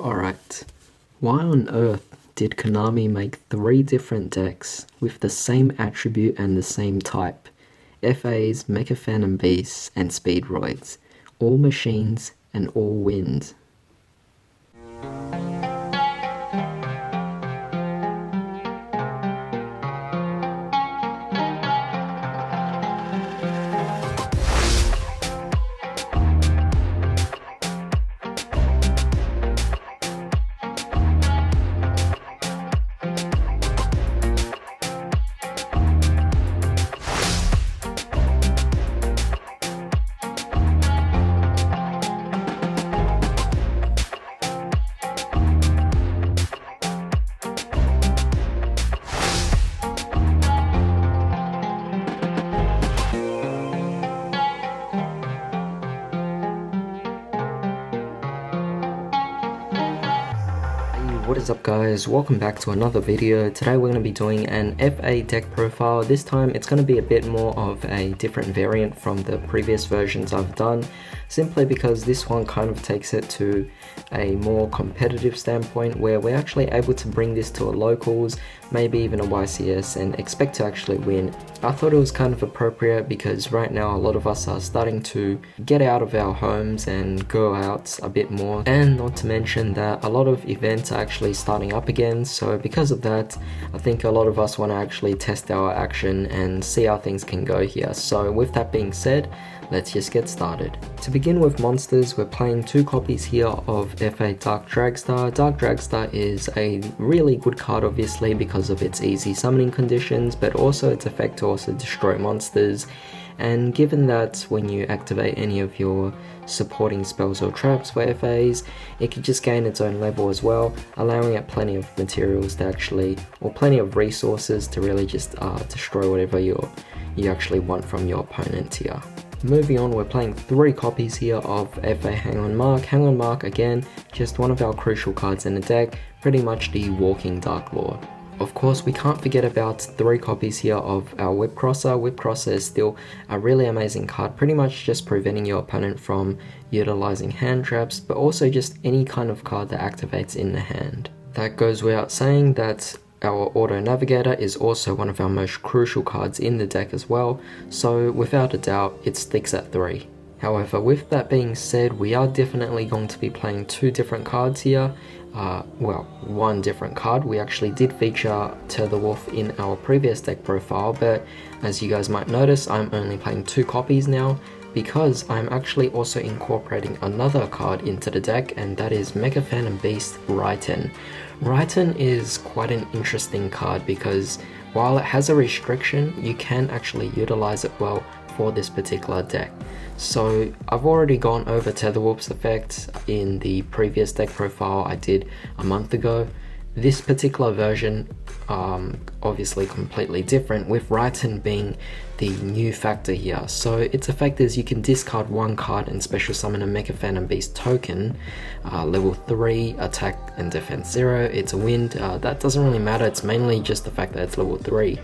Alright, why on earth did Konami make 3 different decks with the same attribute and the same type? F.A.s, Mecha Phantom Beasts, and Speedroids. All machines and all wins. What is up guys, welcome back to another video. Today we're going to be doing an FA deck profile. This time it's going to be a bit more of a different variant from the previous versions I've done, simply because this one kind of takes it to a more competitive standpoint where we're actually able to bring this to a locals, maybe even a YCS, and expect to actually win. I thought it was kind of appropriate because right now a lot of us are starting to get out of our homes and go out a bit more, and not to mention that a lot of events are actually starting up again, so because of that I think a lot of us want to actually test our action and see how things can go here. So with that being said, let's just get started. To begin with monsters, we're playing 2 copies here of FA Dark Dragstar. Dark Dragstar is a really good card obviously because of its easy summoning conditions, but also its effect to also destroy monsters. And given that when you activate any of your supporting spells or traps for FAs, it can just gain its own level as well, allowing it plenty of materials to actually, or plenty of resources to really just destroy whatever you actually want from your opponent here. Moving on, we're playing 3 copies here of FA Hang On Mark. Hang On Mark, again, just one of our crucial cards in the deck, pretty much the walking Dark Lord. Of course, we can't forget about 3 copies here of our Whip Crosser. Whip Crosser is still a really amazing card, pretty much just preventing your opponent from utilizing hand traps, but also just any kind of card that activates in the hand. That goes without saying that our Auto Navigator is also one of our most crucial cards in the deck as well, so without a doubt it sticks at 3. However, with that being said, we are definitely going to be playing 2 different cards here. Well, 1 different card. We actually did feature Tetherwolf in our previous deck profile, but as you guys might notice, I'm only playing 2 copies now because I'm actually also incorporating another card into the deck, and that is Mecha Phantom Beast Raiten. Raiten is quite an interesting card because while it has a restriction, you can actually utilize it well for this particular deck. So I've already gone over Tetherwolf's effect in the previous deck profile I did a month ago. This particular version, obviously completely different, with Raiten being the new factor here. So its effect is you can discard 1 card and special summon a Mecha Phantom Beast token, level 3, attack and defense 0, it's a wind, that doesn't really matter, it's mainly just the fact that it's level 3.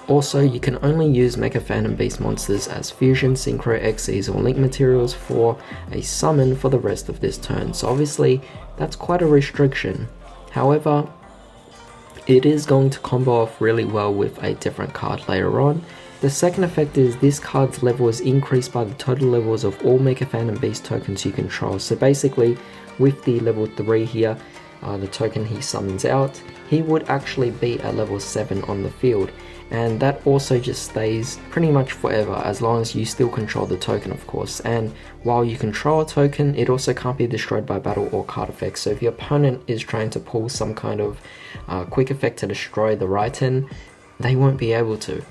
Also, you can only use Mecha Phantom Beast monsters as Fusion, Synchro, XYZ or Link materials for a summon for the rest of this turn, so obviously that's quite a restriction. However, it is going to combo off really well with a different card later on. The second effect is this card's level is increased by the total levels of all Mecha Phantom Beast tokens you control. So basically, with the level 3 here, the token he summons out, he would actually be at level 7 on the field. And that also just stays pretty much forever as long as you still control the token, of course. And while you control a token, it also can't be destroyed by battle or card effects. So if your opponent is trying to pull some kind of quick effect to destroy the Raiten, they won't be able to.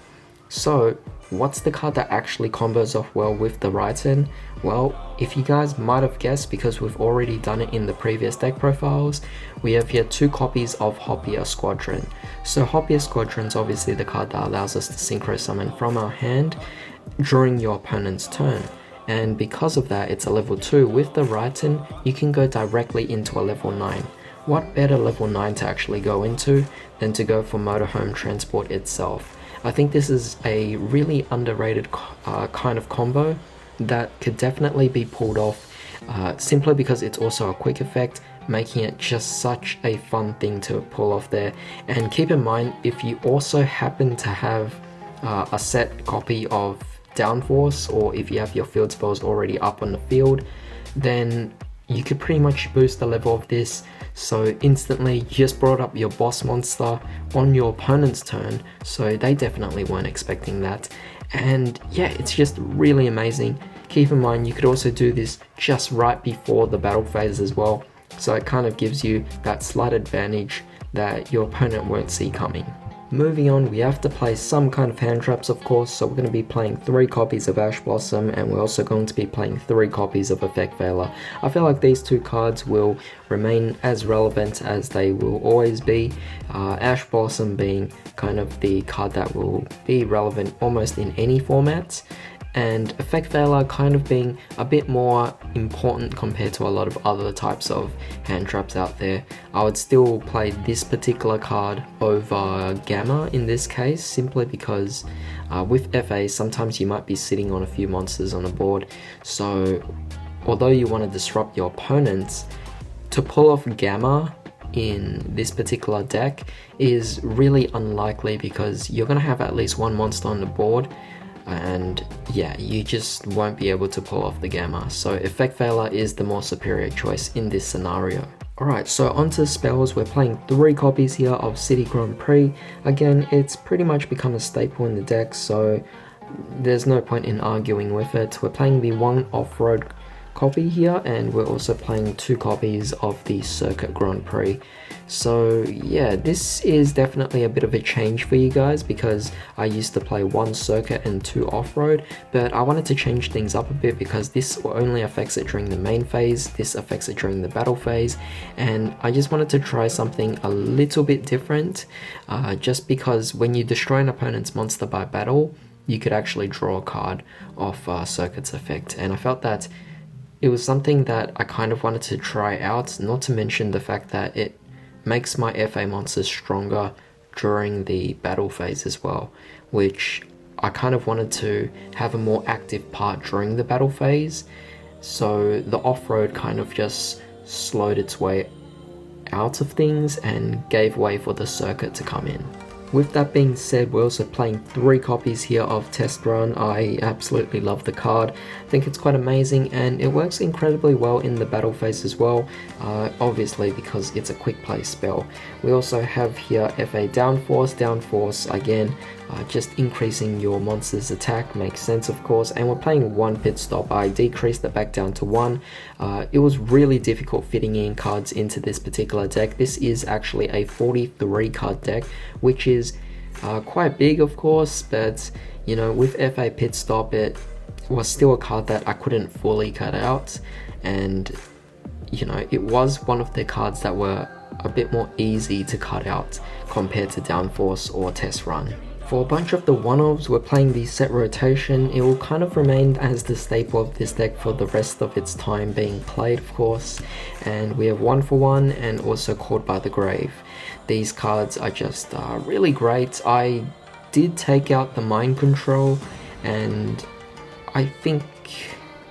So what's the card that actually combos off well with the Raiten? Well, if you guys might have guessed, because we've already done it in the previous deck profiles, we have here 2 copies of Hoppier Squadron. So Hoppier Squadron is obviously the card that allows us to synchro summon from our hand during your opponent's turn. And because of that, it's a level 2. With the Raiten, you can go directly into a level 9. What better level 9 to actually go into than to go for Motorhome Transport itself? I think this is a really underrated kind of combo that could definitely be pulled off simply because it's also a quick effect, making it just such a fun thing to pull off there. And keep in mind, if you also happen to have a set copy of downforce, or if you have your field spells already up on the field, then you could pretty much boost the level of this. So instantly you just brought up your boss monster on your opponent's turn, so they definitely weren't expecting that. And yeah, it's just really amazing. Keep in mind, you could also do this just right before the battle phase as well, so it kind of gives you that slight advantage that your opponent won't see coming. Moving on, we have to play some kind of hand traps, of course, so we're going to be playing 3 copies of Ash Blossom, and we're also going to be playing 3 copies of Effect Veiler. I feel like these 2 cards will remain as relevant as they will always be, Ash Blossom being kind of the card that will be relevant almost in any format, and Effect Veiler kind of being a bit more important compared to a lot of other types of hand traps out there. I would still play this particular card over Gamma in this case, simply because with F.A.s, sometimes you might be sitting on a few monsters on a board, so although you want to disrupt your opponents, to pull off Gamma in this particular deck is really unlikely, because you're going to have at least 1 monster on the board, and yeah, you just won't be able to pull off the Gamma. So Effect Veiler is the more superior choice in this scenario. Alright, so onto spells. We're playing 3 copies here of City Grand Prix. Again, it's pretty much become a staple in the deck, so there's no point in arguing with it. We're playing the 1 off-road copy here, and we're also playing 2 copies of the Circuit Grand Prix. So yeah, this is definitely a bit of a change for you guys, because I used to play 1 circuit and 2 off-road, but I wanted to change things up a bit because this only affects it during the main phase, this affects it during the battle phase, and I just wanted to try something a little bit different, just because when you destroy an opponent's monster by battle, you could actually draw a card off Circuit's effect, and I felt that it was something that I kind of wanted to try out, not to mention the fact that it makes my FA monsters stronger during the battle phase as well, which I kind of wanted to have a more active part during the battle phase, so the off-road kind of just slowed its way out of things and gave way for the circuit to come in. With that being said, we're also playing 3 copies here of Test Run. I absolutely love the card. I think it's quite amazing, and it works incredibly well in the battle phase as well, obviously because it's a quick play spell. We also have here FA Downforce. Downforce, again, just increasing your monster's attack makes sense, of course, and we're playing 1 Pit Stop. I decreased it back down to 1. It was really difficult fitting in cards into this particular deck. This is actually a 43 card deck, which is quite big, of course, but you know, with FA Pit Stop, it was still a card that I couldn't fully cut out, and you know, it was one of the cards that were a bit more easy to cut out compared to Downforce or Test Run. For a bunch of the one-offs, we're playing the set rotation. It will kind of remain as the staple of this deck for the rest of its time being played, of course. And we have 1 for 1 and also Caught by the Grave. These cards are just really great. I did take out the Mind Control, and I think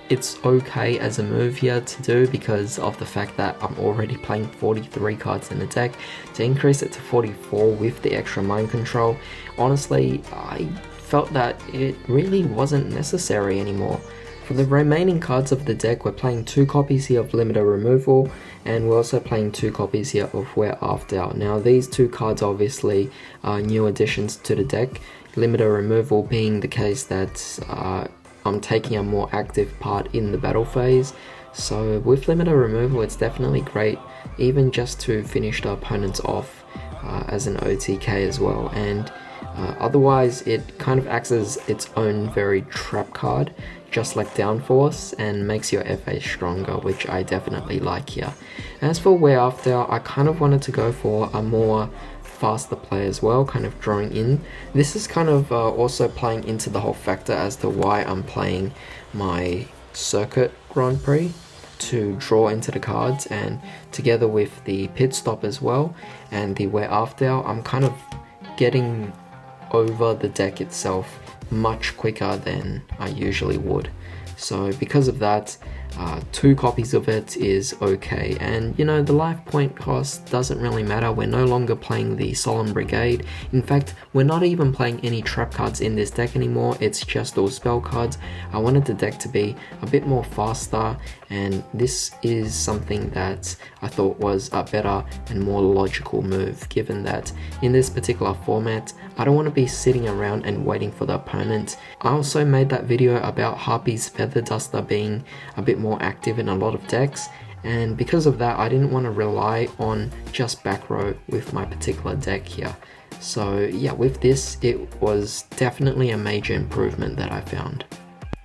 it's okay as a move here to do because of the fact that I'm already playing 43 cards in the deck. To increase it to 44 with the extra Mind Control, honestly, I felt that it really wasn't necessary anymore. For the remaining cards of the deck, we're playing 2 copies here of Limiter Removal, and we're also playing 2 copies here of Wear After. Now these 2 cards obviously are new additions to the deck, Limiter Removal being the case that I'm taking a more active part in the battle phase. So with Limiter Removal, it's definitely great, even just to finish the opponents off as an OTK as well, and otherwise it kind of acts as its own very trap card, just like Downforce, and makes your FA stronger, which I definitely like here. As for Wear After, I kind of wanted to go for a more faster play as well, kind of drawing in. This is kind of also playing into the whole factor as to why I'm playing my Circuit Grand Prix, to draw into the cards, and together with the Pit Stop as well and the Wear After, I'm kind of getting over the deck itself much quicker than I usually would. So because of that, 2 copies of it is okay. And you know, the life point cost doesn't really matter. We're no longer playing the Solemn Brigade. In fact, we're not even playing any trap cards in this deck anymore. It's just all spell cards. I wanted the deck to be a bit more faster, and this is something that I thought was a better and more logical move, given that in this particular format, I don't want to be sitting around and waiting for the opponent. I also made that video about Harpy's Feather Duster being a bit more active in a lot of decks, and because of that I didn't want to rely on just back row with my particular deck here. So yeah, with this it was definitely a major improvement that I found.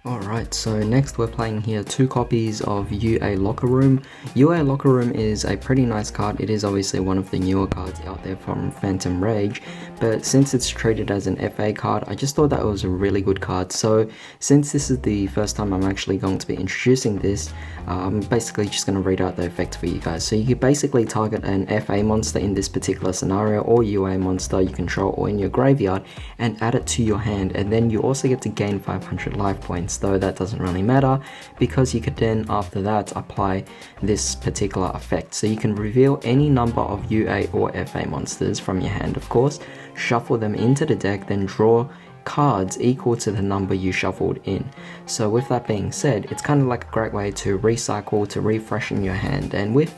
Alright, so next we're playing here 2 copies of UA Locker Room. UA Locker Room is a pretty nice card. It is obviously one of the newer cards out there from Phantom Rage, but since it's treated as an FA card, I just thought that it was a really good card. So since this is the first time I'm actually going to be introducing this, I'm basically just going to read out the effect for you guys. So you could basically target an FA monster in this particular scenario, or UA monster you control or in your graveyard, and add it to your hand, and then you also get to gain 500 life points, though that doesn't really matter because you could then after that apply this particular effect. So you can reveal any number of UA or FA monsters from your hand, of course, shuffle them into the deck, then draw cards equal to the number you shuffled in. So with that being said, it's kind of like a great way to recycle, to refreshen your hand. And with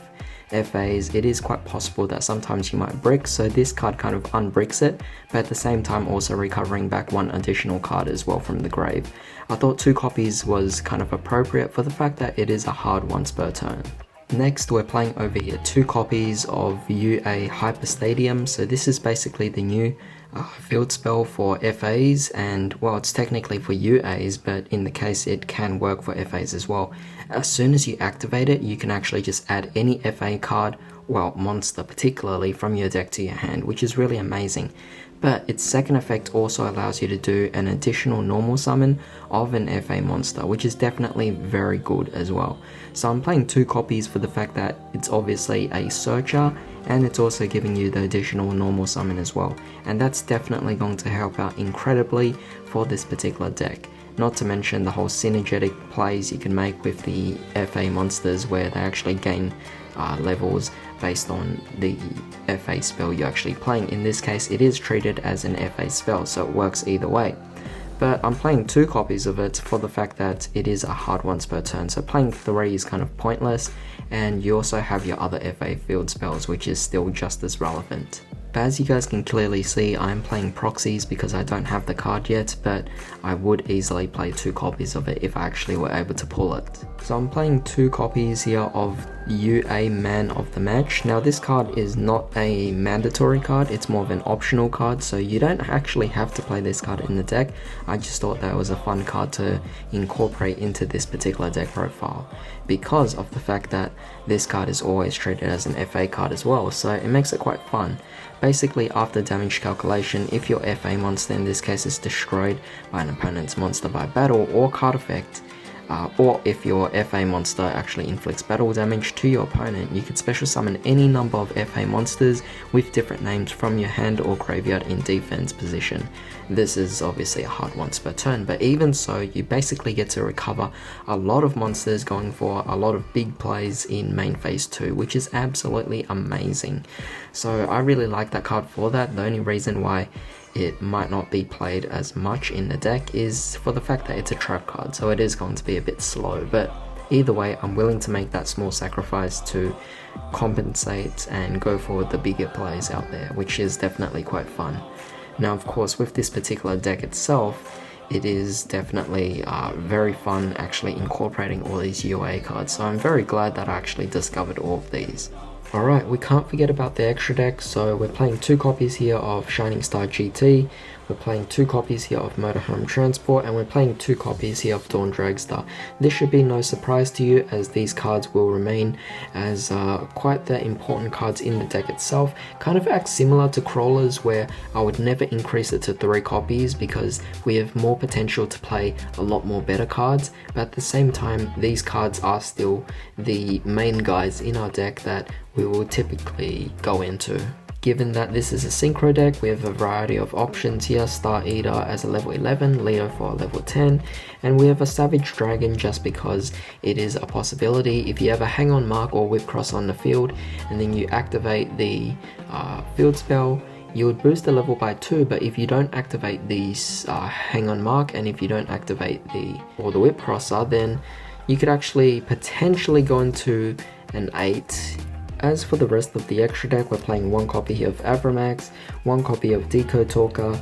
F.A.s, it is quite possible that sometimes you might brick, so this card kind of unbricks it, but at the same time also recovering back 1 additional card as well from the grave. I thought 2 copies was kind of appropriate for the fact that it is a hard once per turn. Next we're playing over here 2 copies of UA Hyper Stadium. So this is basically the new field spell for F.A.s, and well, it's technically for UAs, but in the case it can work for F.A.s as well. As soon as you activate it, you can actually just add any F.A. card, well, monster particularly, from your deck to your hand, which is really amazing. But its second effect also allows you to do an additional normal summon of an FA monster, which is definitely very good as well. So I'm playing 2 copies for the fact that it's obviously a searcher, and it's also giving you the additional normal summon as well. And that's definitely going to help out incredibly for this particular deck. Not to mention the whole synergetic plays you can make with the FA monsters where they actually gain levels based on the FA spell you're actually playing. In this case, it is treated as an FA spell, so it works either way. But I'm playing 2 copies of it for the fact that it is a hard once per turn, so playing 3 is kind of pointless, and you also have your other FA field spells, which is still just as relevant. But as you guys can clearly see, I'm playing proxies because I don't have the card yet, but I would easily play 2 copies of it if I actually were able to pull it. So I'm playing 2 copies here of UA Man of the Match. Now this card is not a mandatory card, it's more of an optional card, so you don't actually have to play this card in the deck. I just thought that was a fun card to incorporate into this particular deck profile, because of the fact that this card is always treated as an FA card as well, so it makes it quite fun. Basically, after damage calculation, if your FA monster in this case is destroyed by an opponent's monster by battle or card effect, or if your FA monster actually inflicts battle damage to your opponent, you can special summon any number of FA monsters with different names from your hand or graveyard in defense position. This is obviously a hard once per turn, but even so, you basically get to recover a lot of monsters, going for a lot of big plays in main phase 2, which is absolutely amazing. So I really like that card for that. The only reason why it might not be played as much in the deck is for the fact that it's a trap card, so it is going to be a bit slow, but either way I'm willing to make that small sacrifice to compensate and go for the bigger plays out there, which is definitely quite fun. Now of course, with this particular deck itself, it is definitely very fun actually incorporating all these UA cards, so I'm very glad that I actually discovered all of these. Alright, we can't forget about the extra deck, so we're playing 2 copies here of Shining Star GT, we're playing 2 copies here of Motorhome Transport, and we're playing 2 copies here of Dawn Dragster. This should be no surprise to you, as these cards will remain as quite the important cards in the deck itself. Kind of act similar to Crawlers, where I would never increase it to 3 copies because we have more potential to play a lot more better cards, but at the same time these cards are still the main guys in our deck that we will typically go into. Given that this is a synchro deck, we have a variety of options here. Star Eater as a level 11, Leo for a level 10, and we have a Savage Dragon just because it is a possibility. If you ever hang on mark or whip cross on the field and then you activate the field spell, you would boost the level by 2, but if you don't activate the hang on mark and if you don't activate the whip crosser, then you could actually potentially go into an 8. As for the rest of the extra deck, we're playing 1 copy of Avramax, 1 copy of Decode Talker,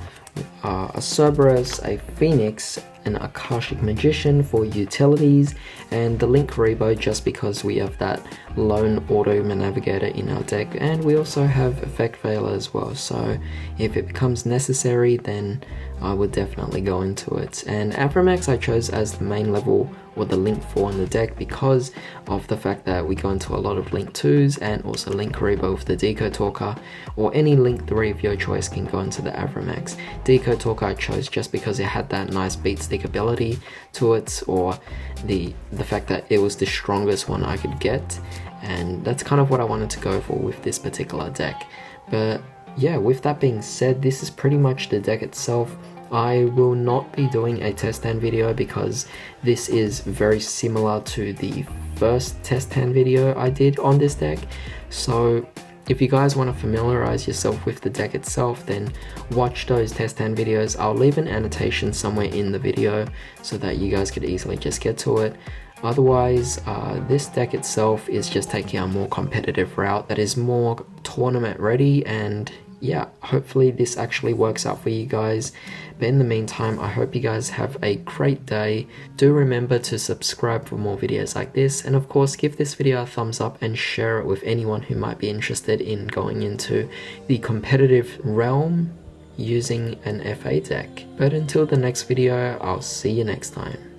a Cerberus, a Phoenix, an Akashic Magician for utilities, and the Link Rebo just because we have that lone auto navigator in our deck, and we also have Effect Veiler as well, so if it becomes necessary then I would definitely go into it. And Avramax I chose as the main level or the Link 4 in the deck because of the fact that we go into a lot of Link 2s and also Link Rebo with the Decode Talker, or any Link 3 of your choice can go into the Avramax. Decode Talker I chose just because it had that nice beat stick ability to it, or the fact that it was the strongest one I could get, and that's kind of what I wanted to go for with this particular deck. But yeah, with that being said, this is pretty much the deck itself. I will not be doing a test hand video because this is very similar to the first test hand video I did on this deck. So if you guys want to familiarize yourself with the deck itself, then watch those test hand videos. I'll leave an annotation somewhere in the video so that you guys could easily just get to it. Otherwise, this deck itself is just taking a more competitive route that is more tournament ready, and yeah, hopefully this actually works out for you guys. But in the meantime, I hope you guys have a great day. Do remember to subscribe for more videos like this, and of course give this video a thumbs up and share it with anyone who might be interested in going into the competitive realm using an FA deck. But until the next video, I'll see you next time.